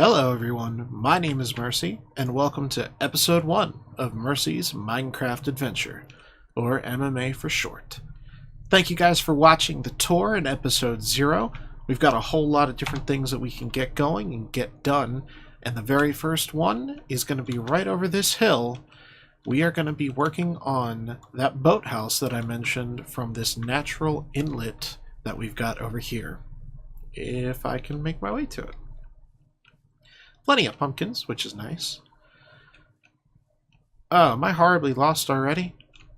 Hello everyone, my name is Mercy, and welcome to episode 1 of Mercy's Minecraft Adventure, or MMA for short. Thank you guys for watching the tour in episode 0. We've got a whole lot of different things that we can get going and get done, and the very first one is going to be right over this hill. We are going to be working on that boathouse that I mentioned from this natural inlet that we've got over here, if I can make my way to it. Plenty of pumpkins, which is nice. Oh, am I horribly lost already?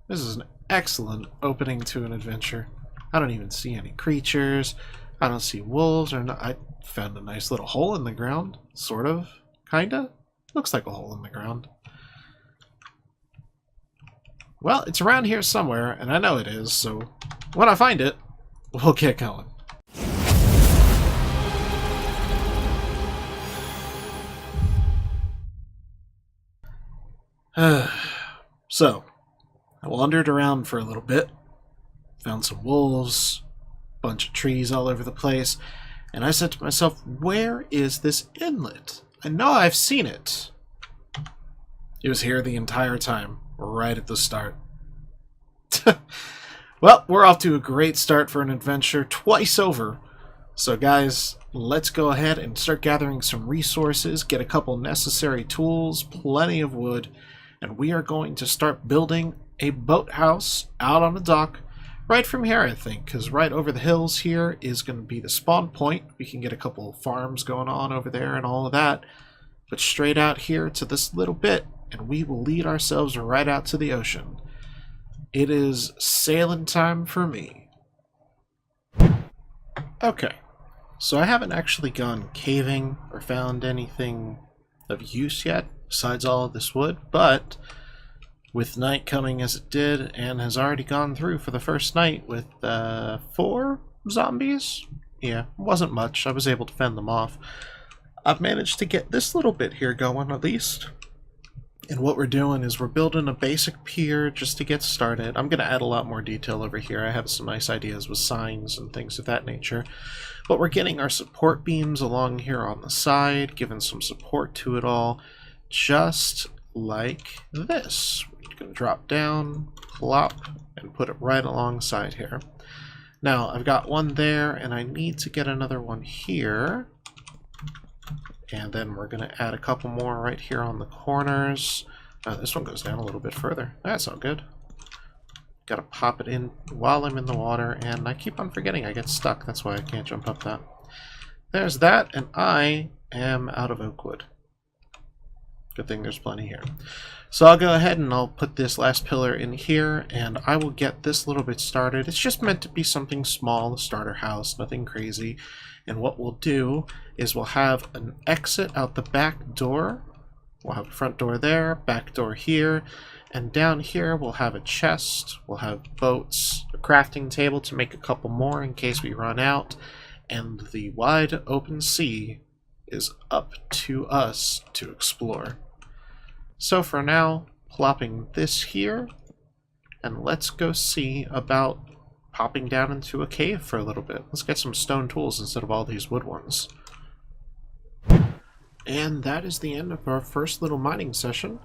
This is an excellent opening to an adventure. I don't even see any creatures. I don't see wolves or I found a nice little hole in the ground. Sort of. Kinda. Looks like a hole in the ground. Well, it's around here somewhere, and I know it is, so when I find it, we'll get going. So, I wandered around for a little bit, found some wolves, a bunch of trees all over the place, and I said to myself, where is this inlet? I know I've seen it. It was here the entire time, right at the start. Well, we're off to a great start for an adventure twice over. So guys, let's go ahead and start gathering some resources, get a couple necessary tools, plenty of wood, and we are going to start building a boathouse out on the dock right from here, I think, because right over the hills here is going to be the spawn point. We can get a couple of farms going on over there and all of that, but straight out here to this little bit, and we will lead ourselves right out to the ocean. It is sailing time for me. Okay, so I haven't actually gone caving or found anything of use yet, besides all of this wood, but with night coming as it did, and has already gone through for the first night with 4 zombies. Yeah, wasn't much. I was able to fend them off. I've managed to get this little bit here going at least. And what we're doing is we're building a basic pier just to get started. I'm going to add a lot more detail over here. I have some nice ideas with signs and things of that nature. But we're getting our support beams along here on the side, giving some support to it all, just like this. We're going to drop down, plop, and put it right alongside here. Now, I've got one there, and I need to get another one here. And then we're going to add a couple more right here on the corners. This one goes down a little bit further. That's not good. Got to pop it in while I'm in the water, and I keep on forgetting I get stuck. That's why I can't jump up that. There's that, and I am out of oak wood. Good thing there's plenty here. So I'll go ahead and I'll put this last pillar in here, and I will get this little bit started. It's just meant to be something small, a starter house, nothing crazy. And what we'll do is we'll have an exit out the back door. We'll have a front door there, back door here, and down here we'll have a chest, we'll have boats, a crafting table to make a couple more in case we run out, and the wide open sea is up to us to explore. So for now, plopping this here, and let's go see about popping down into a cave for a little bit. Let's get some stone tools instead of all these wood ones. And that is the end of our first little mining session.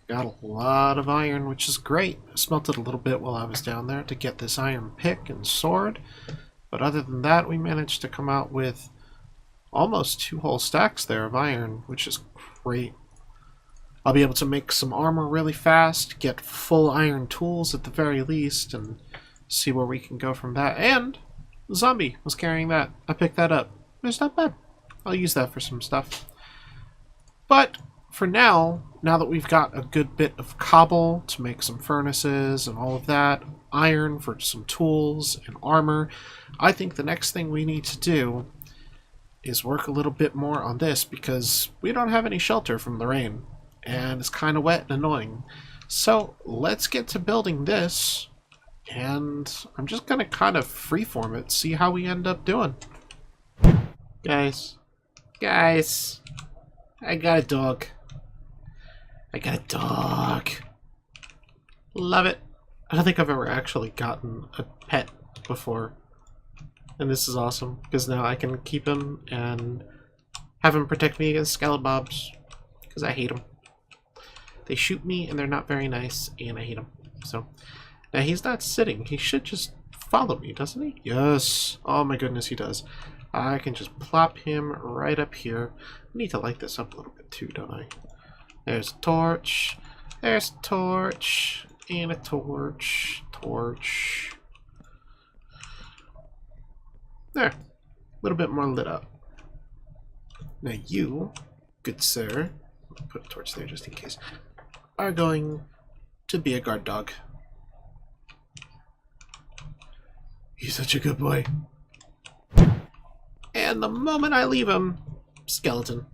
Got a lot of iron, which is great. I smelted a little bit while I was down there to get this iron pick and sword. But other than that, we managed to come out with almost 2 whole stacks there of iron, which is great. I'll be able to make some armor really fast, get full iron tools at the very least, and see where we can go from that. And the zombie was carrying that. I picked that up. It's not bad. I'll use that for some stuff. But for now that we've got a good bit of cobble to make some furnaces and all of that, iron for some tools and armor, I think the next thing we need to do is work a little bit more on this, because we don't have any shelter from the rain, and it's kind of wet and annoying. So let's get to building this, and I'm just going to kind of freeform it, see how we end up doing. Guys, I got a dog. Love it. I don't think I've ever actually gotten a pet before. And this is awesome, because now I can keep him and have him protect me against Skelebobs, because I hate them. They shoot me, and they're not very nice, and I hate them. So, now he's not sitting. He should just follow me, doesn't he? Yes. Oh my goodness, he does. I can just plop him right up here. I need to light this up a little bit too, don't I? There's a torch. There's a torch. And a torch. Torch. There. A little bit more lit up. Now you, good sir, I'll put a torch there just in case, are going to be a guard dog. He's such a good boy. And the moment I leave him, skeleton.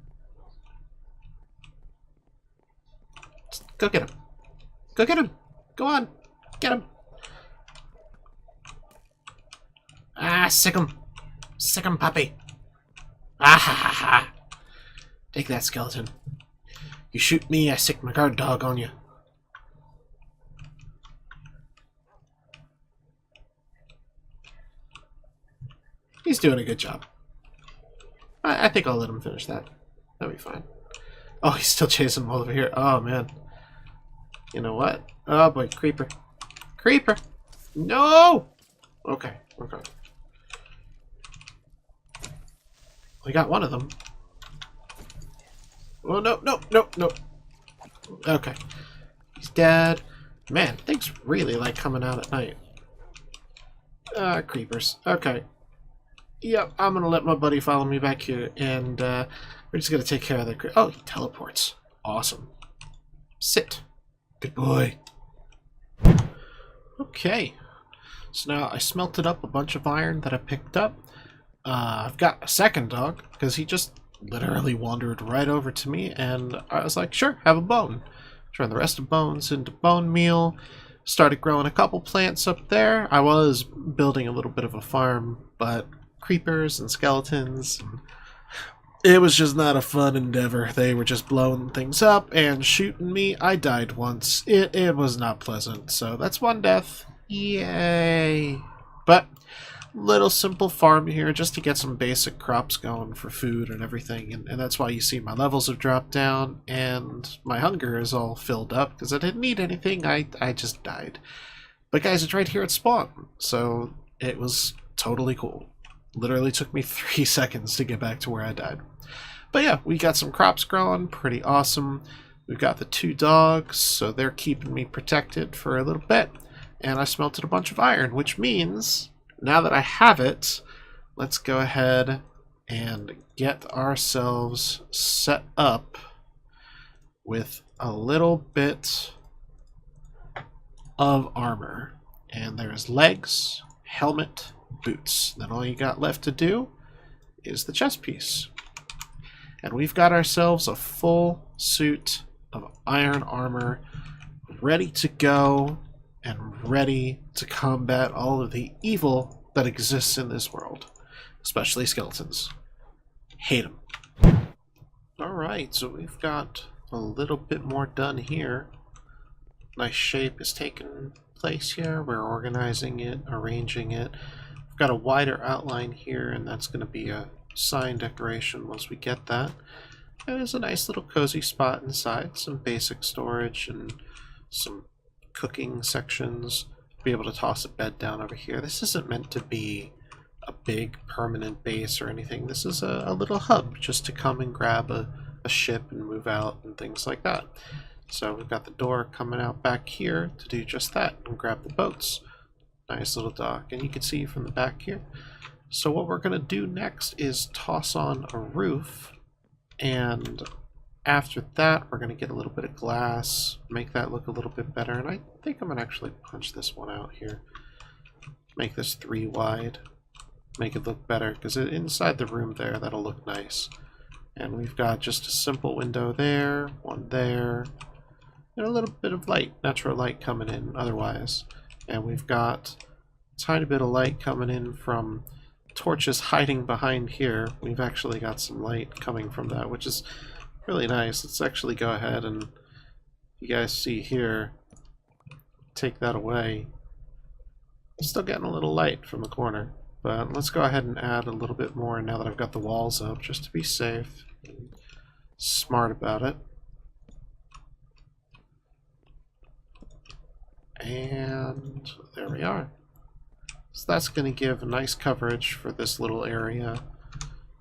Just go get him. Go get him. Go on. Get him. Ah, sick him. Sick him, puppy. Ah ha ha ha. Take that, skeleton. You shoot me, I sick my guard dog on you. He's doing a good job. I think I'll let him finish that. That'll be fine. Oh, he's still chasing him over here. Oh, man. You know what? Oh, boy. Creeper. Creeper! No! Okay. Okay. We got one of them. Oh, no, no, no, no. Okay. He's dead. Man, things really like coming out at night. Creepers. Okay. Yep, I'm gonna let my buddy follow me back here, and we're just gonna take care of the... Oh, he teleports. Awesome. Sit. Good boy. Okay. So now I smelted up a bunch of iron that I picked up. I've got a second dog, because he just literally wandered right over to me, and I was like, sure, have a bone. Turned the rest of bones into bone meal. Started growing a couple plants up there. I was building a little bit of a farm, but creepers and skeletons, it was just not a fun endeavor. They were just blowing things up and shooting me. I died once. It was not pleasant. So that's one death. Yay. But little simple farm here just to get some basic crops going for food and everything, and that's why you see my levels have dropped down and my hunger is all filled up because I didn't need anything. I just died. But guys, it's right here at spawn, so it was totally cool. Literally took me 3 seconds to get back to where I died. But yeah, we got some crops growing, pretty awesome. We've got the 2 dogs, so they're keeping me protected for a little bit. And I smelted a bunch of iron, which means now that I have it, let's go ahead and get ourselves set up with a little bit of armor. And there's legs, helmet, boots. Then all you got left to do is the chest piece. And we've got ourselves a full suit of iron armor ready to go and ready to combat all of the evil that exists in this world, especially skeletons. Hate them. Alright, so we've got a little bit more done here. Nice shape is taking place here. We're organizing it, arranging it. We've got a wider outline here, and that's going to be a sign decoration once we get that. There's a nice little cozy spot inside, some basic storage and some cooking sections. Be able to toss a bed down over here. This isn't meant to be a big permanent base or anything. This is a little hub just to come and grab a ship and move out and things like that. So we've got the door coming out back here to do just that and grab the boats. Nice little dock, and you can see from the back here. So what we're going to do next is toss on a roof, and after that we're going to get a little bit of glass, make that look a little bit better, and I think I'm going to actually punch this one out here. Make this 3 wide, make it look better, because inside the room there, that'll look nice. And we've got just a simple window there, one there, and a little bit of light, natural light coming in otherwise. And we've got a tiny bit of light coming in from torches hiding behind here. We've actually got some light coming from that, which is really nice. Let's actually go ahead and, you guys see here, take that away. Still getting a little light from the corner, but let's go ahead and add a little bit more now that I've got the walls up, just to be safe. Smart about it. And there we are. So that's going to give nice coverage for this little area,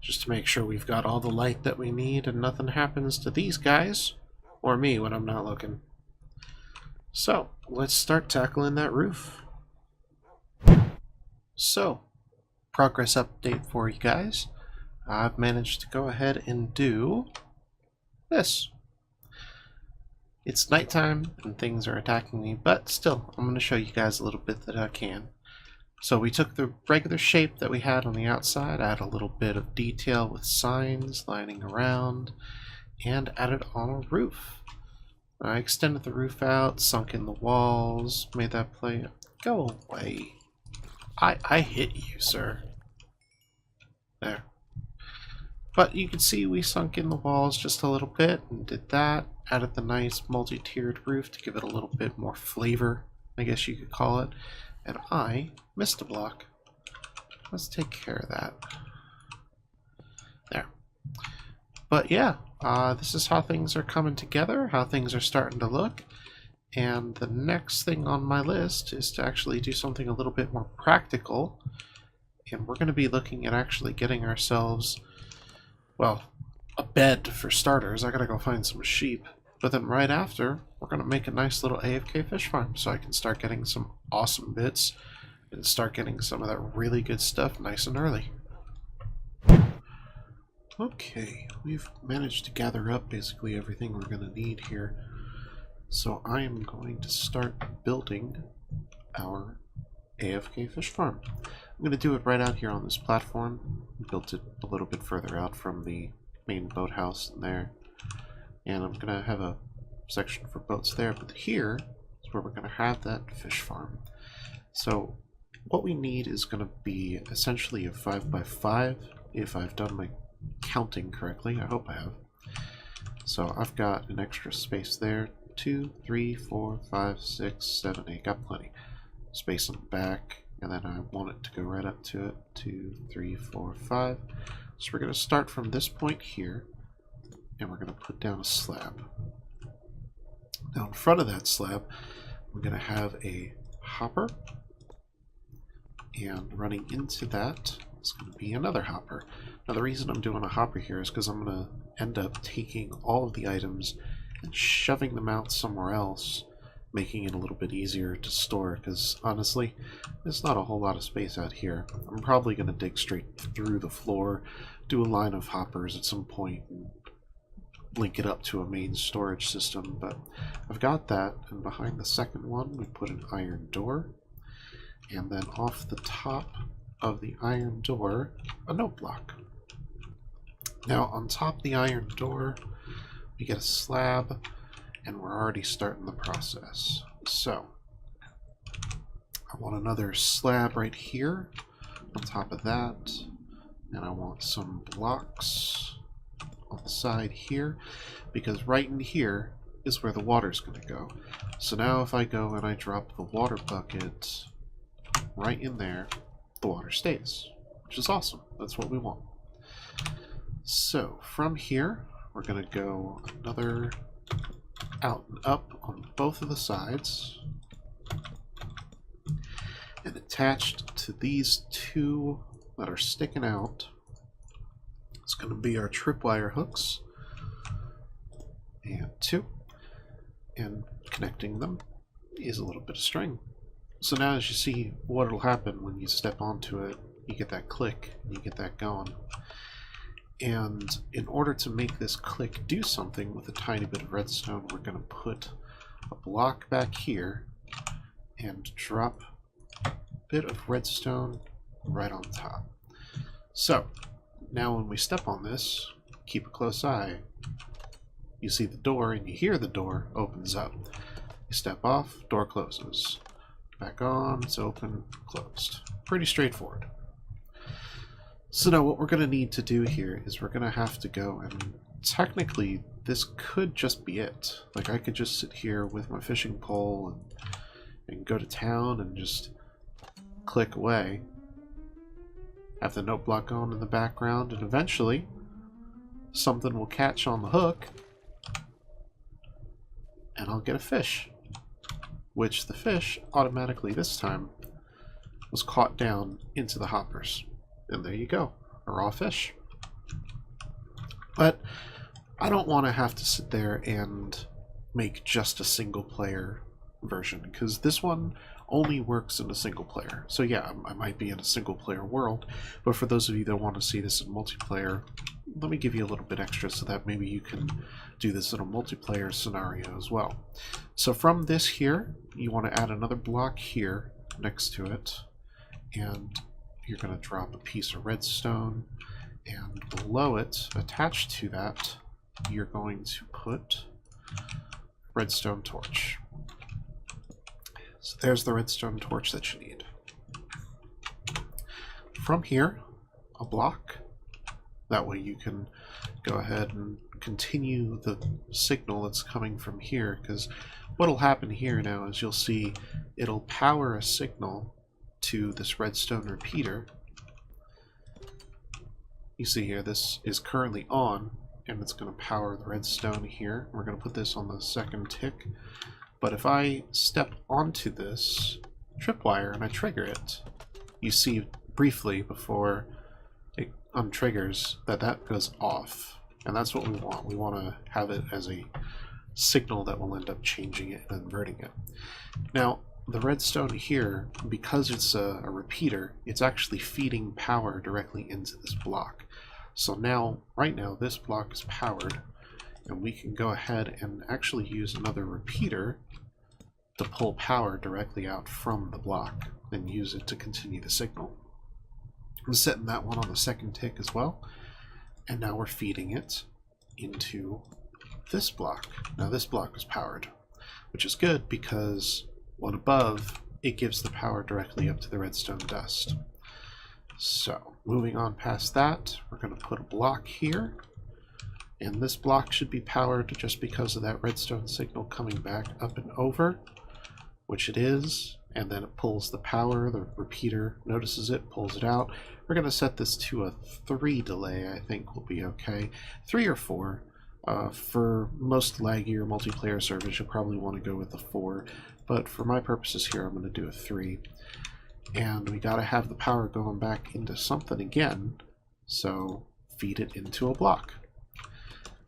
just to make sure we've got all the light that we need and nothing happens to these guys, or me when I'm not looking. So, let's start tackling that roof. So, progress update for you guys. I've managed to go ahead and do this. It's nighttime and things are attacking me, but still, I'm going to show you guys a little bit that I can. So we took the regular shape that we had on the outside, added a little bit of detail with signs lining around, and added on a roof. I extended the roof out, sunk in the walls, made that play. Go away. I hit you, sir. There. But you can see we sunk in the walls just a little bit and did that. Added the nice multi-tiered roof to give it a little bit more flavor, I guess you could call it. And I missed a block. Let's take care of that. There. But yeah, this is how things are coming together, how things are starting to look. And the next thing on my list is to actually do something a little bit more practical. And we're going to be looking at actually getting ourselves, well, a bed for starters. I gotta go find some sheep. But then right after, we're going to make a nice little AFK fish farm so I can start getting some awesome bits and start getting some of that really good stuff nice and early. Okay, we've managed to gather up basically everything we're going to need here. So I am going to start building our AFK fish farm. I'm going to do it right out here on this platform. Built it a little bit further out from the main boathouse there. And I'm going to have a section for boats there, but here is where we're going to have that fish farm. So what we need is going to be essentially a 5x5, if I've done my counting correctly. I hope I have. So I've got an extra space there. 2, 3, 4, 5, 6, 7, 8. Got plenty. Space on the back, and then I want it to go right up to it. 2, 3, 4, 5. So we're going to start from this point here. And we're going to put down a slab. Now in front of that slab, we're going to have a hopper. And running into that is going to be another hopper. Now the reason I'm doing a hopper here is because I'm going to end up taking all of the items and shoving them out somewhere else, making it a little bit easier to store, because honestly, there's not a whole lot of space out here. I'm probably going to dig straight through the floor, do a line of hoppers at some point, and link it up to a main storage system, but I've got that, and behind the second one we put an iron door, and then off the top of the iron door a note block. Now on top of the iron door we get a slab, and we're already starting the process. So I want another slab right here on top of that, and I want some blocks on the side here, because right in here is where the water's going to go. So now if I go and I drop the water bucket right in there, the water stays, which is awesome. That's what we want. So from here, we're going to go another out and up on both of the sides, and attached to these two that are sticking out, it's going to be our tripwire hooks, and 2, and connecting them is a little bit of string. So now as you see what will happen when you step onto it, you get that click, and you get that going. And in order to make this click do something with a tiny bit of redstone, we're going to put a block back here and drop a bit of redstone right on top. So now when we step on this, keep a close eye. You see the door and you hear the door opens up. You step off, door closes. Back on, it's open, closed. Pretty straightforward. So now what we're going to need to do here is we're going to have to go, and technically this could just be it. Like I could just sit here with my fishing pole and go to town and just click away. Have the note block on in the background, and eventually something will catch on the hook, and I'll get a fish. Which the fish automatically this time was caught down into the hoppers. And there you go, a raw fish. But I don't want to have to sit there and make just a single player version, because this one only works in a single player. So yeah, I might be in a single player world, but for those of you that want to see this in multiplayer, let me give you a little bit extra so that maybe you can do this in a multiplayer scenario as well. So from this here, you want to add another block here next to it, and you're going to drop a piece of redstone, and below it, attached to that, you're going to put redstone torch. So there's the redstone torch that you need. From here, a block. That way you can go ahead and continue the signal that's coming from here, because what'll happen here now is you'll see it'll power a signal to this redstone repeater. You see here, this is currently on, and it's going to power the redstone here. We're going to put this on the second tick. But if I step onto this tripwire and I trigger it, you see briefly before it untriggers that that goes off. And that's what we want. We want to have it as a signal that will end up changing it and inverting it. Now, the redstone here, because it's a repeater, it's actually feeding power directly into this block. So now, right now, this block is powered, and we can go ahead and actually use another repeater to pull power directly out from the block and use it to continue the signal. I'm setting that one on the second tick as well, and now we're feeding it into this block. Now this block is powered, which is good because one above, it gives the power directly up to the redstone dust. So moving on past that, we're going to put a block here, and this block should be powered just because of that redstone signal coming back up and over, which it is, and then it pulls the power. The repeater notices it, pulls it out. We're going to set this to a 3 delay, I think will be okay. 3 or 4. For most laggier multiplayer servers, you'll probably want to go with the 4, but for my purposes here, I'm going to do a 3. And we got to have the power going back into something again, so feed it into a block.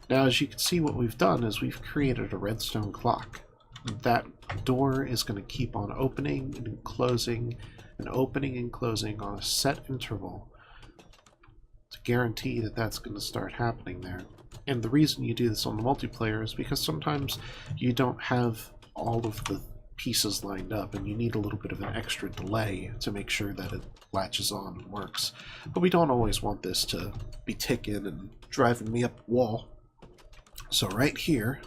Now, as you can see, what we've done is we've created a redstone clock. That door is going to keep on opening and closing and opening and closing on a set interval to guarantee that that's going to start happening there. And the reason you do this on the multiplayer is because sometimes you don't have all of the pieces lined up and you need a little bit of an extra delay to make sure that it latches on and works. But we don't always want this to be ticking and driving me up the wall. So right here,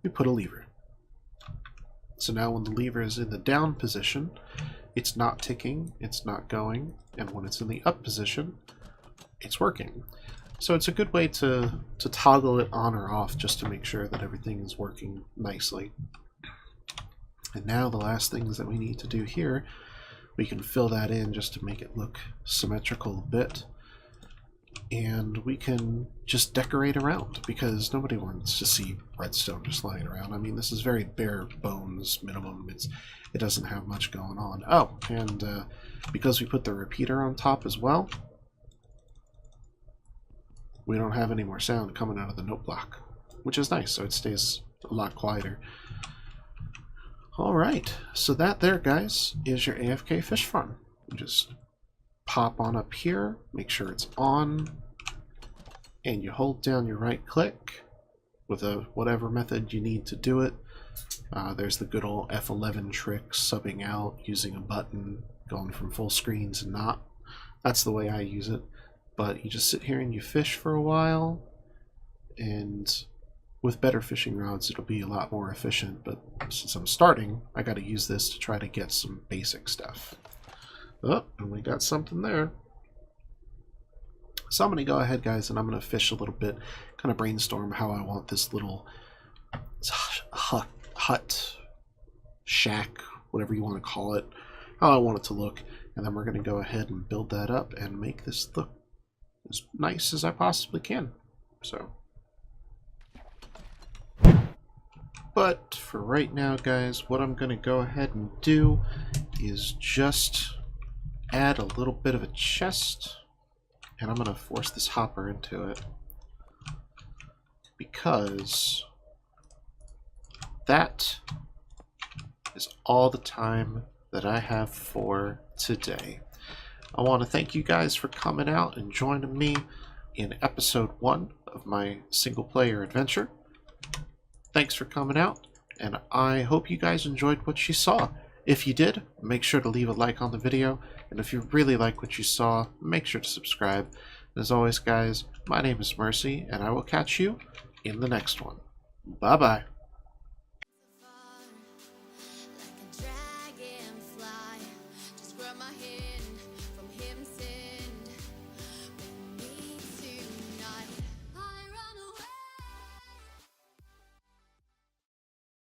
we put a lever. So now when the lever is in the down position, it's not ticking, it's not going, and when it's in the up position, it's working. So it's a good way to toggle it on or off just to make sure that everything is working nicely. And now the last things that we need to do here, we can fill that in just to make it look symmetrical a bit. And we can just decorate around, because nobody wants to see redstone just lying around. I mean, this is very bare bones minimum. It doesn't have much going on. Oh, and because we put the repeater on top as well, we don't have any more sound coming out of the note block, which is nice, so it stays a lot quieter. Alright, so that there, guys, is your AFK fish farm. You just pop on up here, make sure it's on, and you hold down your right click with whatever method you need to do it. There's the good old F11 trick, subbing out, using a button, going from full screen to not. That's the way I use it. But you just sit here and you fish for a while, and with better fishing rods it'll be a lot more efficient, but since I'm starting, I gotta use this to try to get some basic stuff. Oh, and we got something there. So I'm gonna go ahead, guys, and I'm gonna fish a little bit, kind of brainstorm how I want this little hut, shack, whatever you want to call it, how I want it to look, and then we're gonna go ahead and build that up and make this look as nice as I possibly can. So, but for right now, guys, what I'm going to go ahead and do is just add a little bit of a chest, and I'm going to force this hopper into it because that is all the time that I have for today. I want to thank you guys for coming out and joining me in episode 1 of my single player adventure. Thanks for coming out, and I hope you guys enjoyed what you saw. If you did, make sure to leave a like on the video, and if you really like what you saw, make sure to subscribe. And as always, guys, my name is Mercy, and I will catch you in the next one. Bye-bye.